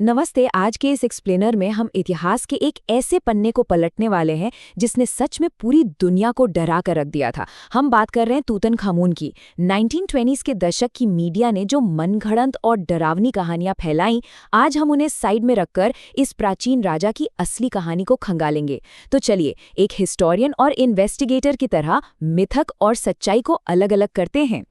नमस्ते। आज के इस एक्सप्लेनर में हम इतिहास के एक ऐसे पन्ने को पलटने वाले हैं जिसने सच में पूरी दुनिया को डरा कर रख दिया था। हम बात कर रहे हैं तूतनखामून की। 1920s के दशक की मीडिया ने जो मनगढ़ंत और डरावनी कहानियां फैलाई, आज हम उन्हें साइड में रखकर इस प्राचीन राजा की असली कहानी को खंगालेंगे। तो चलिए, एक हिस्टोरियन और इन्वेस्टिगेटर की तरह मिथक और सच्चाई को अलग अलग करते हैं।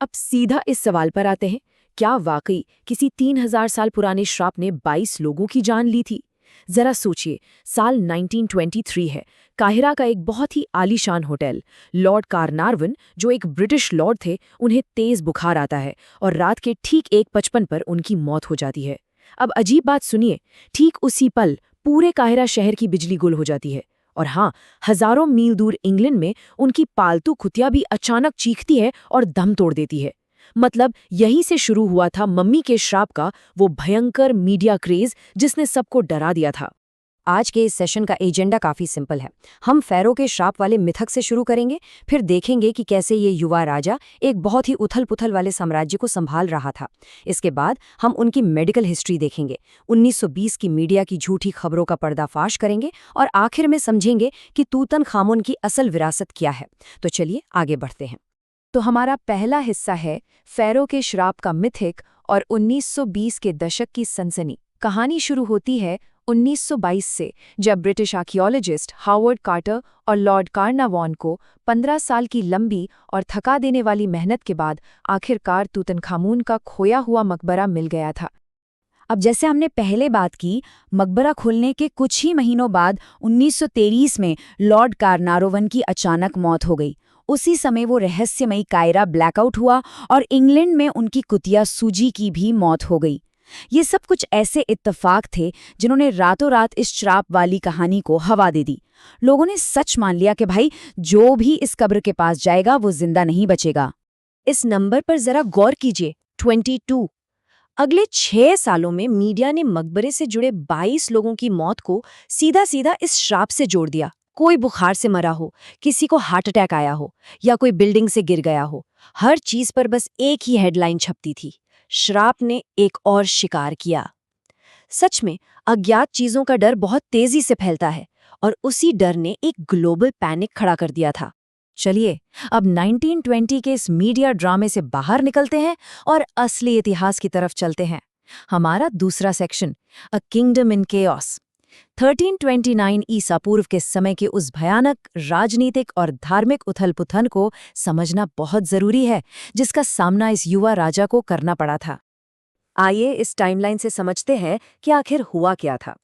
अब सीधा इस सवाल पर आते हैं, क्या वाकई किसी 3000 साल पुराने श्राप ने 22 लोगों की जान ली थी? जरा सोचिए, साल 1923 है। काहिरा का एक बहुत ही आलीशान होटल, लॉर्ड कार्नारवन, जो एक ब्रिटिश लॉर्ड थे, उन्हें तेज बुखार आता है और रात के ठीक 1:55 पर उनकी मौत हो जाती है। अब अजीब बात सुनिए, ठीक उसी पल पूरे काहिरा शहर की बिजली गुल हो जाती है। और हाँ, हजारों मील दूर इंग्लैंड में उनकी पालतू कुतिया भी अचानक चीखती है और दम तोड़ देती है। मतलब यहीं से शुरू हुआ था मम्मी के श्राप का वो भयंकर मीडिया क्रेज जिसने सबको डरा दिया था। आज के इस सेशन का एजेंडा काफी सिंपल है। हम फ़ारो के श्राप वाले मिथक से शुरू करेंगे, फिर देखेंगे कि कैसे ये युवा राजा एक बहुत ही उथल-पुथल वाले साम्राज्य को संभाल रहा था। इसके बाद हम उनकी मेडिकल हिस्ट्री देखेंगे, 1920 की मीडिया की झूठी खबरों का पर्दाफाश करेंगे और आखिर में समझेंगे कि तूतनखामुन की असल विरासत क्या है। तो चलिए आगे बढ़ते हैं। तो हमारा पहला हिस्सा है फ़ारो के श्राप का मिथिक और 1920 के दशक की सनसनी। कहानी शुरू होती है 1922 से, जब ब्रिटिश आर्कियोलॉजिस्ट हावर्ड कार्टर और लॉर्ड कार्नावान को 15 साल की लंबी और थका देने वाली मेहनत के बाद आखिरकार तूतनखामून का खोया हुआ मकबरा मिल गया था। अब जैसे हमने पहले बात की, मकबरा खुलने के कुछ ही महीनों बाद 1923 में लॉर्ड कार्नारोवन की अचानक मौत हो गई। उसी समय वो रहस्यमयी कायरा ब्लैकआउट हुआ और इंग्लैंड में उनकी कुतिया सूजी की भी मौत हो गई। ये सब कुछ ऐसे इत्तेफाक थे जिन्होंने रातों रात इस श्राप वाली कहानी को हवा दे दी। लोगों ने सच मान लिया कि भाई, जो भी इस कब्र के पास जाएगा वो जिंदा नहीं बचेगा। इस नंबर पर जरा गौर कीजिए, 22। अगले 6 सालों में मीडिया ने मकबरे से जुड़े 22 लोगों की मौत को सीधा सीधा इस श्राप से जोड़ दिया। कोई बुखार से मरा हो, किसी को हार्ट अटैक आया हो, या कोई बिल्डिंग से गिर गया हो, हर चीज पर बस एक ही हेडलाइन छपती थी, श्राप ने एक और शिकार किया। सच में अज्ञात चीजों का डर बहुत तेजी से फैलता है और उसी डर ने एक ग्लोबल पैनिक खड़ा कर दिया था। चलिए, अब 1920 के इस मीडिया ड्रामे से बाहर निकलते हैं और असली इतिहास की तरफ चलते हैं। हमारा दूसरा section, a kingdom in chaos. 1329 ईसा पूर्व के समय के उस भयानक राजनीतिक और धार्मिक उथल-पुथल को समझना बहुत जरूरी है, जिसका सामना इस युवा राजा को करना पड़ा था। आइए इस टाइमलाइन से समझते हैं कि आखिर हुआ क्या था।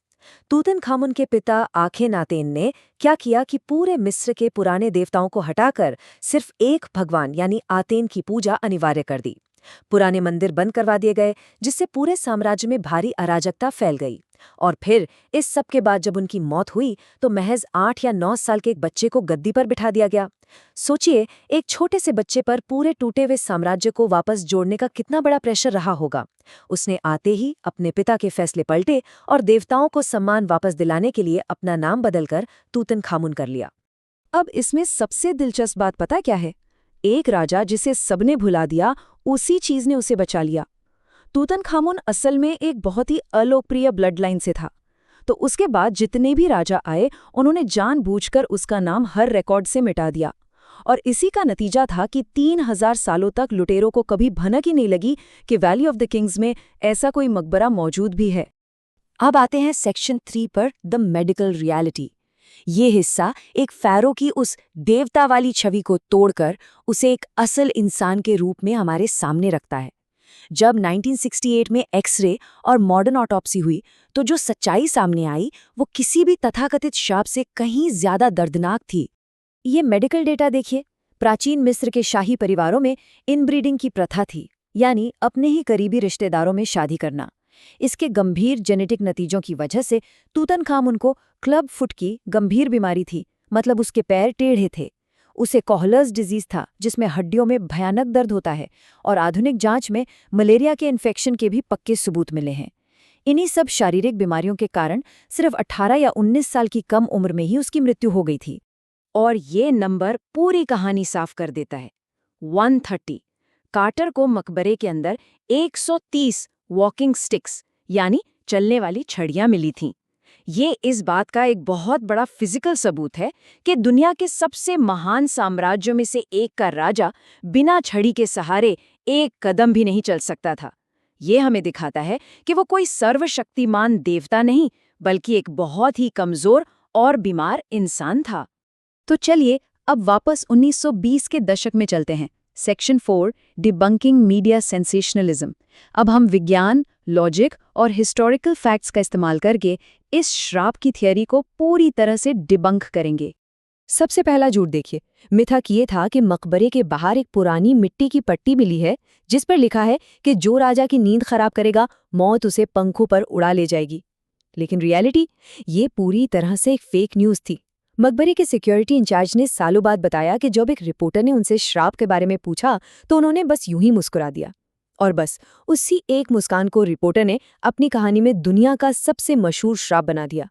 तूतनखामुन के पिता आखेनातेन ने क्या किया कि पूरे मिस्र के पुराने देवताओं को हटाकर सिर्फ एक भगवान यानी आतेन की पूजा अनिवार्य कर दी। पुराने मंदिर बंद करवा दिए गए, जिससे पूरे साम्राज्य में भारी अराजकता फैल गई। और फिर इस सब के बाद जब उनकी मौत हुई तो महज 8 या 9 साल के एक बच्चे को गद्दी पर बिठा दिया गया। सोचिए, एक छोटे से बच्चे पर पूरे टूटे हुए साम्राज्य को वापस जोड़ने का कितना बड़ा प्रेशर रहा होगा। उसने आते ही अपने पिता के फैसले पलटे और देवताओं को सम्मान वापस दिलाने के लिए अपना नाम बदलकर तूतनखामुन कर लिया। अब इसमें सबसे दिलचस्प बात पता क्या है? एक राजा जिसे सबने भुला दिया, उसी चीज ने उसे बचा लिया। तूतनखामुन असल में एक बहुत ही अलोकप्रिय ब्लड लाइन से था, तो उसके बाद जितने भी राजा आए उन्होंने जानबूझकर उसका नाम हर रिकॉर्ड से मिटा दिया। और इसी का नतीजा था कि 3000 सालों तक लुटेरों को कभी भनक ही नहीं लगी कि वैली ऑफ द किंग्स में ऐसा कोई मकबरा मौजूद भी है। अब आते हैं सेक्शन 3 पर, द मेडिकल रियलिटी। ये हिस्सा एक फ़ारो की उस देवता वाली छवि को तोड़कर उसे एक असल इंसान के रूप में हमारे सामने रखता है। जब 1968 में एक्सरे और मॉडर्न ऑटोप्सी हुई तो जो सच्चाई सामने आई वो किसी भी तथाकथित श्राप से कहीं ज्यादा दर्दनाक थी। ये मेडिकल डेटा देखिए। प्राचीन मिस्र के शाही परिवारों में इनब्रीडिंग की प्रथा थी, यानी अपने ही करीबी रिश्तेदारों में शादी करना। इसके गंभीर जेनेटिक नतीजों की वजह से तूतनखामुन को क्लब फुट की गंभीर बीमारी थी, मतलब उसके पैर टेढ़े थे। उसे कोहलर्स डिजीज था, जिसमें हड्डियों में भयानक दर्द होता है, और आधुनिक जांच में मलेरिया के इन्फेक्शन के भी पक्के सबूत मिले हैं। इन्हीं सब शारीरिक बीमारियों के कारण सिर्फ 18 या 19 साल की कम उम्र में ही उसकी मृत्यु हो गई थी। और ये नंबर पूरी कहानी साफ कर देता है। 130। कार्टर को मकबरे के अंदर 130 वॉकिंग स्टिक्स यानी चलने वाली छड़ियां मिली थीं। ये इस बात का एक बहुत बड़ा फिजिकल सबूत है कि दुनिया के सबसे महान साम्राज्यों में से एक का राजा बिना छड़ी के सहारे एक कदम भी नहीं चल सकता था। ये हमें दिखाता है कि वो कोई सर्वशक्तिमान देवता नहीं, बल्कि एक बहुत ही कमजोर और बीमार इंसान था। तो चलिए अब वापस 1920 के दशक में चलते हैं। Section 4, debunking media sensationalism. अब हम विज्ञान, लॉजिक और हिस्टोरिकल फैक्ट्स का इस्तेमाल करके इस श्राप की थियरी को पूरी तरह से डिबंक करेंगे। सबसे पहला झूठ देखिए। मिथक ये था कि मकबरे के बाहर एक पुरानी मिट्टी की पट्टी मिली है जिस पर लिखा है कि जो राजा की नींद खराब करेगा, मौत उसे पंखों पर उड़ा ले जाएगी। लेकिन रियलिटी ये पूरी तरह से एक फेक न्यूज़ थी। मकबरे के सिक्योरिटी इंचार्ज ने सालों बाद बताया कि जब एक रिपोर्टर ने उनसे श्राप के बारे में पूछा तो उन्होंने बस यूं ही मुस्कुरा दिया। और बस उसी एक मुस्कान को रिपोर्टर ने अपनी कहानी में दुनिया का सबसे मशहूर श्राप बना दिया।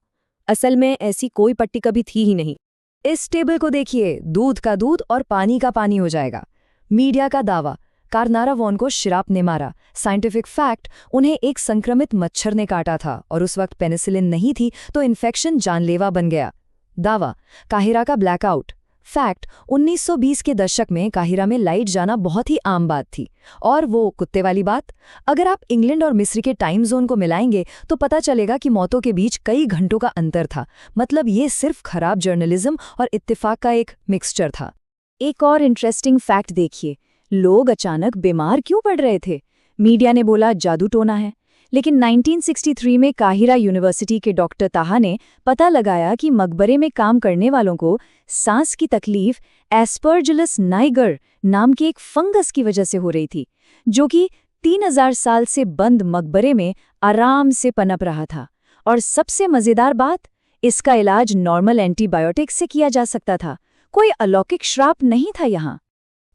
असल में ऐसी कोई पट्टी कभी थी ही नहीं। इस टेबल को देखिए, दूध का दूध और पानी का पानी हो जाएगा। मीडिया का दावा, कारनारा वॉन को श्राप ने मारा। साइंटिफिक फैक्ट, उन्हें एक संक्रमित मच्छर ने काटा था और उस वक्त पेनिसिलिन नहीं थी तो इन्फेक्शन जानलेवा बन गया। दावा, काहिरा का ब्लैकआउट। फैक्ट, 1920 के दशक में काहिरा में लाइट जाना बहुत ही आम बात थी। और वो कुत्ते वाली बात, अगर आप इंग्लैंड और मिस्र के टाइम जोन को मिलाएंगे तो पता चलेगा कि मौतों के बीच कई घंटों का अंतर था। मतलब ये सिर्फ खराब जर्नलिज्म और इत्तेफाक का एक मिक्सचर था। एक और इंटरेस्टिंग फैक्ट देखिए, लोग अचानक बीमार क्यों पड़ रहे थे? मीडिया ने बोला जादू टोना है, लेकिन 1963 में काहिरा यूनिवर्सिटी के डॉक्टर ताहा ने पता लगाया कि मकबरे में काम करने वालों को सांस की तकलीफ एस्परजिलस नाइगर नाम के एक फंगस की वजह से हो रही थी, जो कि 3000 साल से बंद मकबरे में आराम से पनप रहा था। और सबसे मजेदार बात, इसका इलाज नॉर्मल एंटीबायोटिक से किया जा सकता था। कोई अलौकिक श्राप नहीं था यहाँ।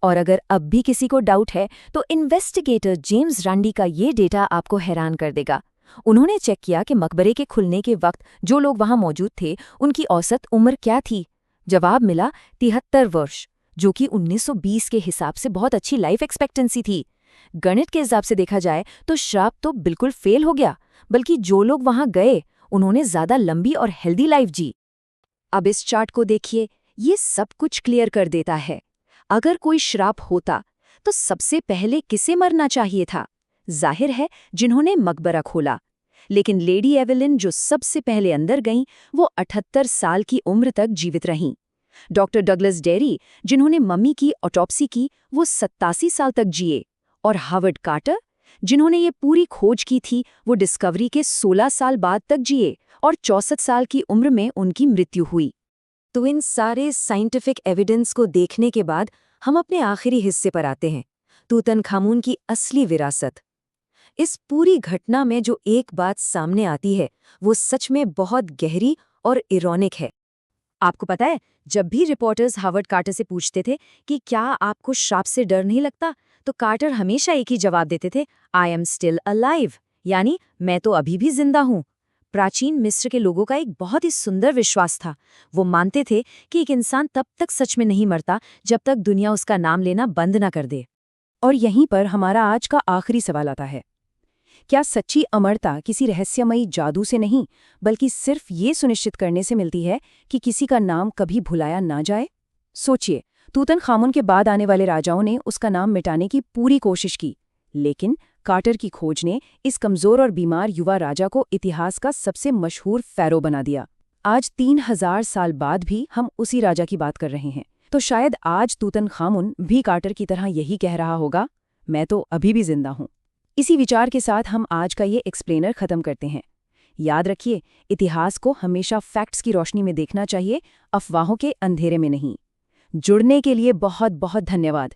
और अगर अब भी किसी को डाउट है तो इन्वेस्टिगेटर जेम्स रैंडी का ये डेटा आपको हैरान कर देगा। उन्होंने चेक किया कि मकबरे के खुलने के वक्त जो लोग वहां मौजूद थे उनकी औसत उम्र क्या थी। जवाब मिला 73 वर्ष, जो कि 1920 के हिसाब से बहुत अच्छी लाइफ एक्सपेक्टेंसी थी। गणित के हिसाब से देखा जाए तो श्राप तो बिल्कुल फेल हो गया, बल्कि जो लोग वहां गए उन्होंने ज्यादा लंबी और हेल्दी लाइफ जी। अब इस चार्ट को देखिए, ये सब कुछ क्लियर कर देता है। अगर कोई श्राप होता तो सबसे पहले किसे मरना चाहिए था? जाहिर है जिन्होंने मकबरा खोला। लेकिन लेडी एवेलिन जो सबसे पहले अंदर गईं, वो 78 साल की उम्र तक जीवित रहीं। डॉक्टर डगलस डेरी जिन्होंने मम्मी की ऑटोप्सी की, वो 87 साल तक जिए। और हावर्ड कार्टर जिन्होंने ये पूरी खोज की थी, वो डिस्कवरी के 16 साल बाद तक जिए और 64 साल की उम्र में उनकी मृत्यु हुई। तो इन सारे साइंटिफिक एविडेंस को देखने के बाद हम अपने आखिरी हिस्से पर आते हैं, तूतनखामुन की असली विरासत। इस पूरी घटना में जो एक बात सामने आती है वो सच में बहुत गहरी और इरोनिक है। आपको पता है, जब भी रिपोर्टर्स हावर्ड कार्टर से पूछते थे कि क्या आपको श्राप से डर नहीं लगता, तो कार्टर हमेशा एक ही जवाब देते थे, आई एम स्टिल अलाइव, यानी मैं तो अभी भी जिंदा हूँ। प्राचीन मिस्र के लोगों का एक बहुत ही सुंदर विश्वास था। वो मानते थे कि एक इंसान तब तक सच में नहीं मरता जब तक दुनिया उसका नाम लेना बंद ना कर दे। और यहीं पर हमारा आज का आखिरी सवाल आता है, क्या सच्ची अमरता किसी रहस्यमयी जादू से नहीं, बल्कि सिर्फ ये सुनिश्चित करने से मिलती है कि किसी का नाम कभी भुलाया ना जाए? सोचिए, तूतनखामुन के बाद आने वाले राजाओं ने उसका नाम मिटाने की पूरी कोशिश की, लेकिन कार्टर की खोज ने इस कमजोर और बीमार युवा राजा को इतिहास का सबसे मशहूर फ़ैरो बना दिया। आज 3000 साल बाद भी हम उसी राजा की बात कर रहे हैं। तो शायद आज तूतनखामुन भी कार्टर की तरह यही कह रहा होगा, मैं तो अभी भी जिंदा हूँ। इसी विचार के साथ हम आज का ये एक्सप्लेनर खत्म करते हैं। याद रखिए, इतिहास को हमेशा फैक्ट्स की रोशनी में देखना चाहिए, अफवाहों के अंधेरे में नहीं। जुड़ने के लिए बहुत बहुत धन्यवाद।